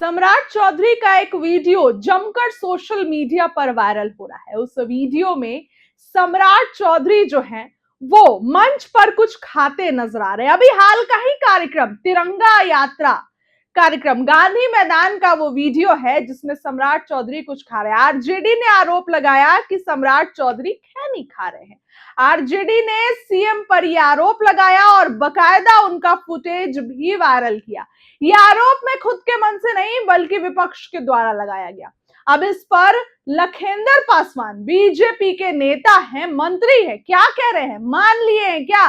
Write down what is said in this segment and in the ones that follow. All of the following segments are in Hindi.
सम्राट चौधरी का एक वीडियो जमकर सोशल मीडिया पर वायरल हो रहा है। उस वीडियो में सम्राट चौधरी जो हैं वो मंच पर कुछ खाते नजर आ रहे हैं। अभी हाल का ही कार्यक्रम तिरंगा यात्रा कार्यक्रम गांधी मैदान का वो वीडियो है जिसमें सम्राट चौधरी कुछ खा रहे हैं। आरजेडी ने आरोप लगाया कि सम्राट चौधरी खैनी खा रहे हैं। आरजेडी ने सीएम पर यह आरोप लगाया और बकायदा उनका फुटेज भी वायरल किया। यह आरोप मैं खुद के मन से नहीं बल्कि विपक्ष के द्वारा लगाया गया। अब इस पर लखेंद्र पासवान बीजेपी के नेता हैं, मंत्री हैं, क्या कह रहे हैं, मान लिए हैं क्या?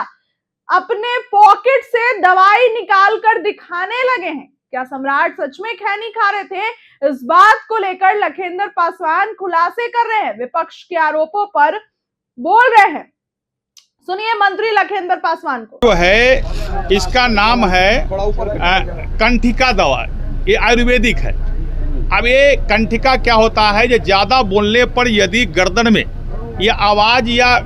अपने पॉकेट से दवाई निकाल कर दिखाने लगे हैं। क्या सम्राट सच में खैनी खा रहे थे? इस बात को लेकर लखेंद्र पासवान खुलासे कर रहे हैं, विपक्ष के आरोपों पर बोल रहे हैं। सुनिए मंत्री लखेंद्र पासवान को। जो है इसका नाम है कंठिका दवा, ये आयुर्वेदिक है। अब ये कंठिका क्या होता है, जो ज्यादा बोलने पर यदि गर्दन में ये आवाज या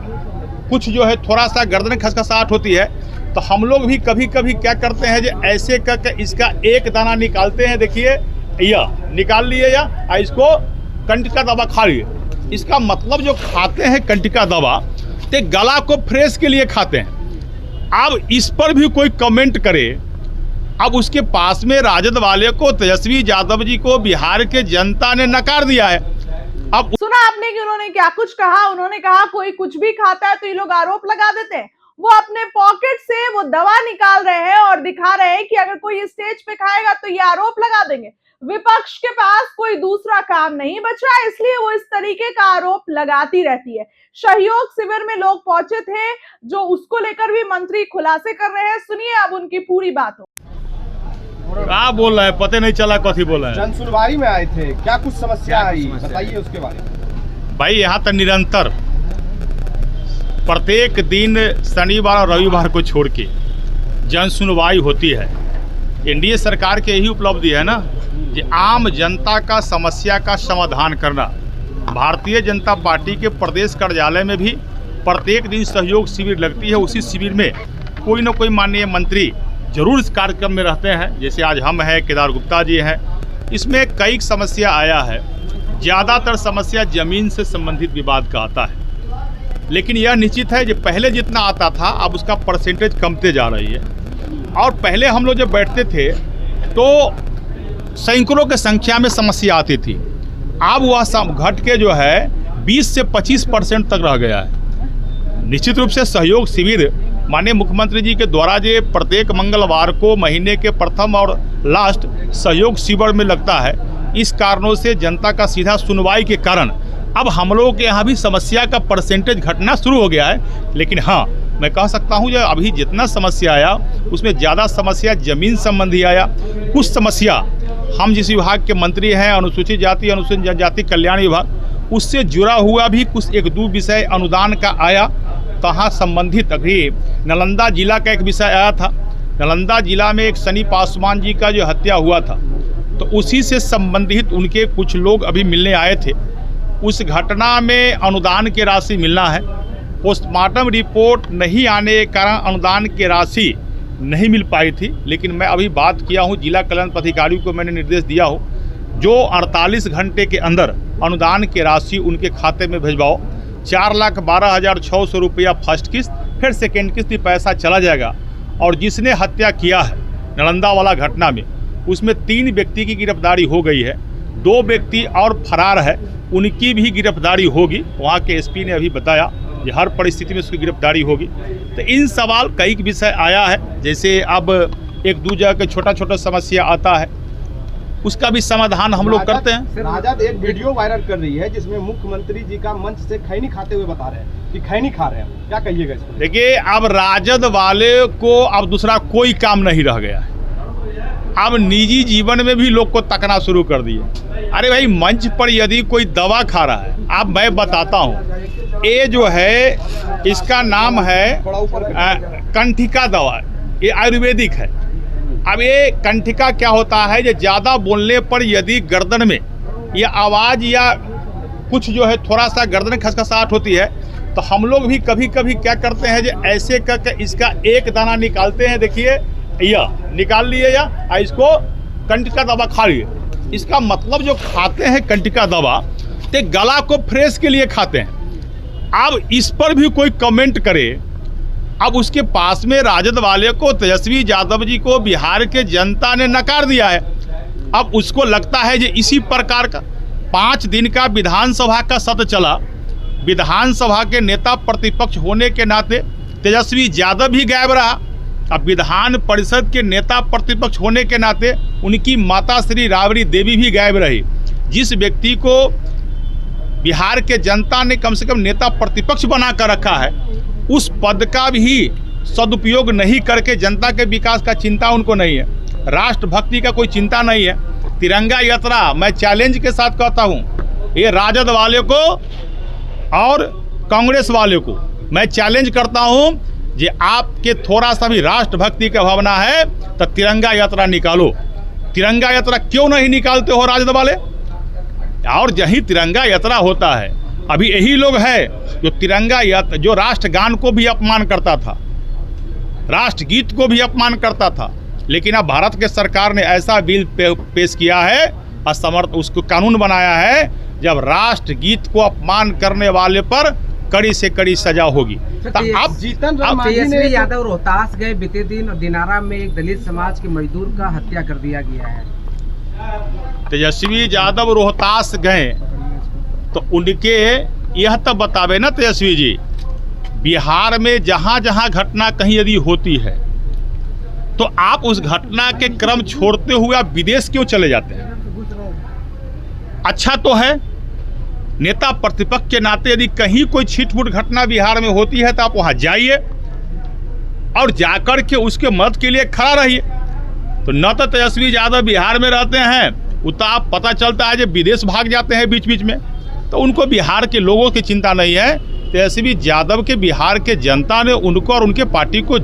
कुछ जो है थोड़ा सा गर्दन खसखसाहट होती है तो हम लोग भी कभी कभी क्या करते हैं, जो ऐसे करके इसका एक दाना निकालते हैं। देखिए यह निकाल लिए या इसको कंठिका दवा खा लिए। इसका मतलब जो खाते हैं कंठिका दवा ते गला को फ्रेश के लिए खाते हैं। अब इस पर भी कोई कमेंट करे, अब उसके पास में राजद वाले को, तेजस्वी यादव जी को बिहार के जनता ने नकार दिया है। अब सुना आपने कि उन्होंने क्या कुछ कहा? उन्होंने कहा कोई कुछ भी खाता है तो ये लोग आरोप लगा देते हैं। वो अपने पॉकेट से वो दवा निकाल रहे हैं और दिखा रहे हैं कि अगर कोई स्टेज पे खाएगा तो ये आरोप लगा देंगे। विपक्ष के पास कोई दूसरा काम नहीं बचा, इसलिए वो इस तरीके का आरोप लगाती रहती है। सहयोग शिविर में लोग पहुंचे थे, जो उसको लेकर भी मंत्री खुलासे कर रहे हैं। सुनिए अब उनकी पूरी बात हो। क्या बोल रहे हैं, पता नहीं चला कथी बोल रहे हैं। जन सुनवाई में आए थे, क्या कुछ समस्या आई, बताइए उसके बारे में। भाई यहाँ तक निरंतर प्रत्येक दिन शनिवार और रविवार को छोड़ के जन सुनवाई होती है। एनडीए सरकार के यही उपलब्धि है ना, कि आम जनता का समस्या का समाधान करना। भारतीय जनता पार्टी के प्रदेश कार्यालय में भी प्रत्येक दिन सहयोग शिविर लगती है। उसी शिविर में कोई न कोई माननीय मंत्री जरूर इस कार्यक्रम में रहते हैं। जैसे आज हम हैं, केदार गुप्ता जी हैं। इसमें कई समस्या आया है। ज़्यादातर समस्या जमीन से संबंधित विवाद का आता है, लेकिन यह निश्चित है कि पहले जितना आता था अब उसका परसेंटेज कमते जा रही है। और पहले हम लोग जब बैठते थे तो सैकड़ों की संख्या में समस्या आती थी। अब वह घट के जो है 20 से 25% तक रह गया है। निश्चित रूप से सहयोग शिविर माननीय मुख्यमंत्री जी के द्वारा जो प्रत्येक मंगलवार को महीने के प्रथम और लास्ट सहयोग शिविर में लगता है, इस कारणों से जनता का सीधा सुनवाई के कारण अब हम लोगों के यहाँ भी समस्या का परसेंटेज घटना शुरू हो गया है। लेकिन हाँ, मैं कह सकता हूँ जो अभी जितना समस्या आया उसमें ज़्यादा समस्या जमीन संबंधी आया। कुछ समस्या हम जिस विभाग के मंत्री हैं, अनुसूचित जाति अनुसूचित जनजाति कल्याण विभाग, उससे जुड़ा हुआ भी कुछ एक दो विषय अनुदान का आया। तहाँ संबंधित अभी नालंदा जिला का एक विषय आया था। नालंदा जिला में एक सनी पासवान जी का जो हत्या हुआ था, तो उसी से संबंधित उनके कुछ लोग अभी मिलने आए थे। उस घटना में अनुदान की राशि मिलना है। पोस्टमार्टम रिपोर्ट नहीं आने के कारण अनुदान की राशि नहीं मिल पाई थी। लेकिन मैं अभी बात किया हूँ, जिला कल्याण पदाधिकारी को मैंने निर्देश दिया हो, जो 48 घंटे के अंदर अनुदान की राशि उनके खाते में भिजवाओ। 4,12,600 रुपया फर्स्ट किस्त, फिर सेकेंड किस्त भी पैसा चला जाएगा। और जिसने हत्या किया है नालंदा वाला घटना में, उसमें 3 व्यक्ति की गिरफ्तारी हो गई है। 2 व्यक्ति और फरार है, उनकी भी गिरफ्तारी होगी। वहाँ के एसपी ने अभी बताया कि हर परिस्थिति में उसकी गिरफ्तारी होगी। तो इन सवाल कई विषय आया है। जैसे अब एक दो जगह छोटा छोटा समस्या आता है, उसका भी समाधान हम लोग करते हैं। राजद एक वीडियो वायरल कर रही है जिसमें मुख्यमंत्री जी का मंच से खैनी खाते हुए बता रहे हैं कि खैनी खा रहे हैं, क्या कहिएगा इस पर? देखिए, अब राजद वाले को अब दूसरा कोई काम नहीं रह गया है। अब निजी जीवन में भी लोग को तकना शुरू कर दिए। अरे भाई, मंच पर यदि कोई दवा खा रहा है, अब मैं बताता हूँ, ये जो है इसका नाम है कंठिका दवा, ये आयुर्वेदिक है। अब ये कंठिका क्या होता है, जो ज़्यादा बोलने पर यदि गर्दन में ये आवाज़ या कुछ जो है थोड़ा सा गर्दन खसखसाहट होती है तो हम लोग भी कभी कभी क्या करते हैं, जो ऐसे करके इसका एक दाना निकालते हैं। देखिए यह निकाल लिए या इसको कंठिका दवा खा लिए। इसका मतलब जो खाते हैं कंटिका दवा ते गला को फ्रेश के लिए खाते हैं। अब इस पर भी कोई कमेंट करे, अब उसके पास में राजद वाले को, तेजस्वी यादव जी को बिहार के जनता ने नकार दिया है। अब उसको लगता है कि इसी प्रकार का 5 दिन का विधानसभा का सत्र चला, विधानसभा के नेता प्रतिपक्ष होने के नाते तेजस्वी यादव भी गायब रहा। अब विधान परिषद के नेता प्रतिपक्ष होने के नाते उनकी माता श्री राबड़ी देवी भी गायब रही। जिस व्यक्ति को बिहार के जनता ने कम से कम नेता प्रतिपक्ष बना कर रखा है, उस पद का भी सदुपयोग नहीं करके जनता के विकास का चिंता उनको नहीं है, राष्ट्रभक्ति का कोई चिंता नहीं है। तिरंगा यात्रा मैं चैलेंज के साथ कहता हूँ, ये राजद वाले को और कांग्रेस वाले को मैं चैलेंज करता हूँ, जे आपके थोड़ा सा भी राष्ट्रभक्ति का भावना है तो तिरंगा यात्रा निकालो। तिरंगा यात्रा क्यों नहीं निकालते हो राजद वाले? और यही तिरंगा यात्रा होता है। अभी यही लोग है जो तिरंगा यात्रा, जो राष्ट्रगान को भी अपमान करता था, राष्ट्रगीत को भी अपमान करता था, लेकिन अब भारत के सरकार ने ऐसा बिल पेश किया है, असमर्थ उसको कानून बनाया है, जब राष्ट्रगीत को अपमान करने वाले पर कड़ी से कड़ी सजा होगी। अब जीतन राम मांझी तेजस्वी यादव रोहतास गए बीते दिन और दिनारा में एक दलित समाज के मजदूर का हत्या कर दिया गया है। तेजस्वी यादव रोहतास गए तो उनके यह तो बतावे ना तेजस्वी जी, बिहार में जहाँ जहाँ घटना कहीं यदि होती है तो आप उस घटना के क्रम छोड़ते हुए आप विदेश क्यों चले जाते हैं? अच्छा तो है, नेता प्रतिपक्ष के नाते यदि कहीं कोई छिटपुट घटना बिहार में होती है तो आप वहाँ जाइए और जाकर के उसके मदद के लिए खड़ा रहिए। तो न तो तेजस्वी यादव बिहार में रहते हैं, उतना आप पता चलता है जब विदेश भाग जाते हैं बीच बीच में, तो उनको बिहार के लोगों की चिंता नहीं है। तेजस्वी यादव के बिहार के जनता ने उनको और उनके पार्टी को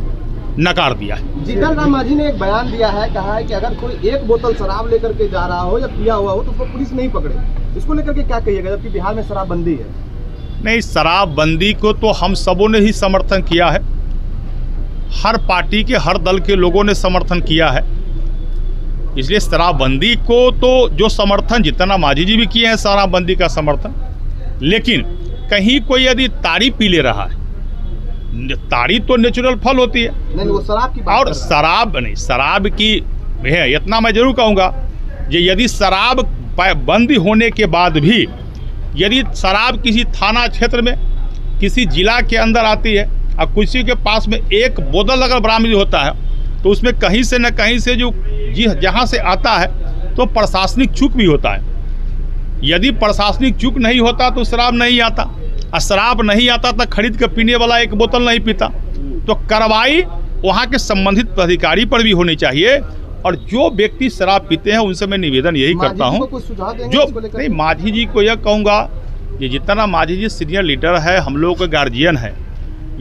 नकार दिया है। जीतन राम मांझी ने एक बयान दिया है, कहा है कि अगर कोई एक बोतल शराब लेकर के जा रहा हो या पिया हुआ हो तो उसको पुलिस नहीं पकड़े। इसको लेकर के क्या कहिएगा, जबकि बिहार में शराबबंदी है? नहीं, शराबबंदी को तो हम सबों ने ही समर्थन किया है, हर पार्टी के हर दल के लोगों ने समर्थन किया है। इसलिए शराबबंदी को तो जो समर्थन जीतन राम मांझी जी भी किए हैं शराबबंदी का समर्थन, लेकिन कहीं कोई यदि ताड़ी पी ले रहा है, ताड़ी तो नेचुरल फल होती है, नहीं वो शराब की बात और शराब नहीं, शराब की है इतना मैं जरूर कहूँगा, ये यदि शराब बंदी होने के बाद भी यदि शराब किसी थाना क्षेत्र में किसी जिला के अंदर आती है और किसी के पास में एक बोतल अगर बरामद होता है तो उसमें कहीं से न कहीं से जो जहाँ से आता है तो प्रशासनिक चूक भी होता है। यदि प्रशासनिक चूक नहीं होता तो शराब नहीं आता, और शराब नहीं आता तो खरीद कर पीने वाला एक बोतल नहीं पीता। तो कार्रवाई वहाँ के संबंधित अधिकारी पर भी होनी चाहिए, और जो व्यक्ति शराब पीते हैं उनसे मैं निवेदन यही करता हूँ, जो नहीं मांझी जी को यह कहूँगा, ये जितना मांझी जी सीनियर लीडर है, हम लोगों का गार्जियन है,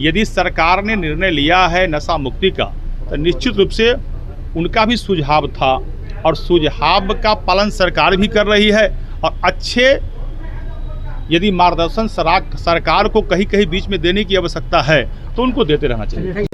यदि सरकार ने निर्णय लिया है नशा मुक्ति का तो निश्चित रूप से उनका भी सुझाव था, और सुझाव का पालन सरकार भी कर रही है। और अच्छे यदि मार्गदर्शन सरकार को कहीं कहीं बीच में देने की आवश्यकता है तो उनको देते रहना चाहिए।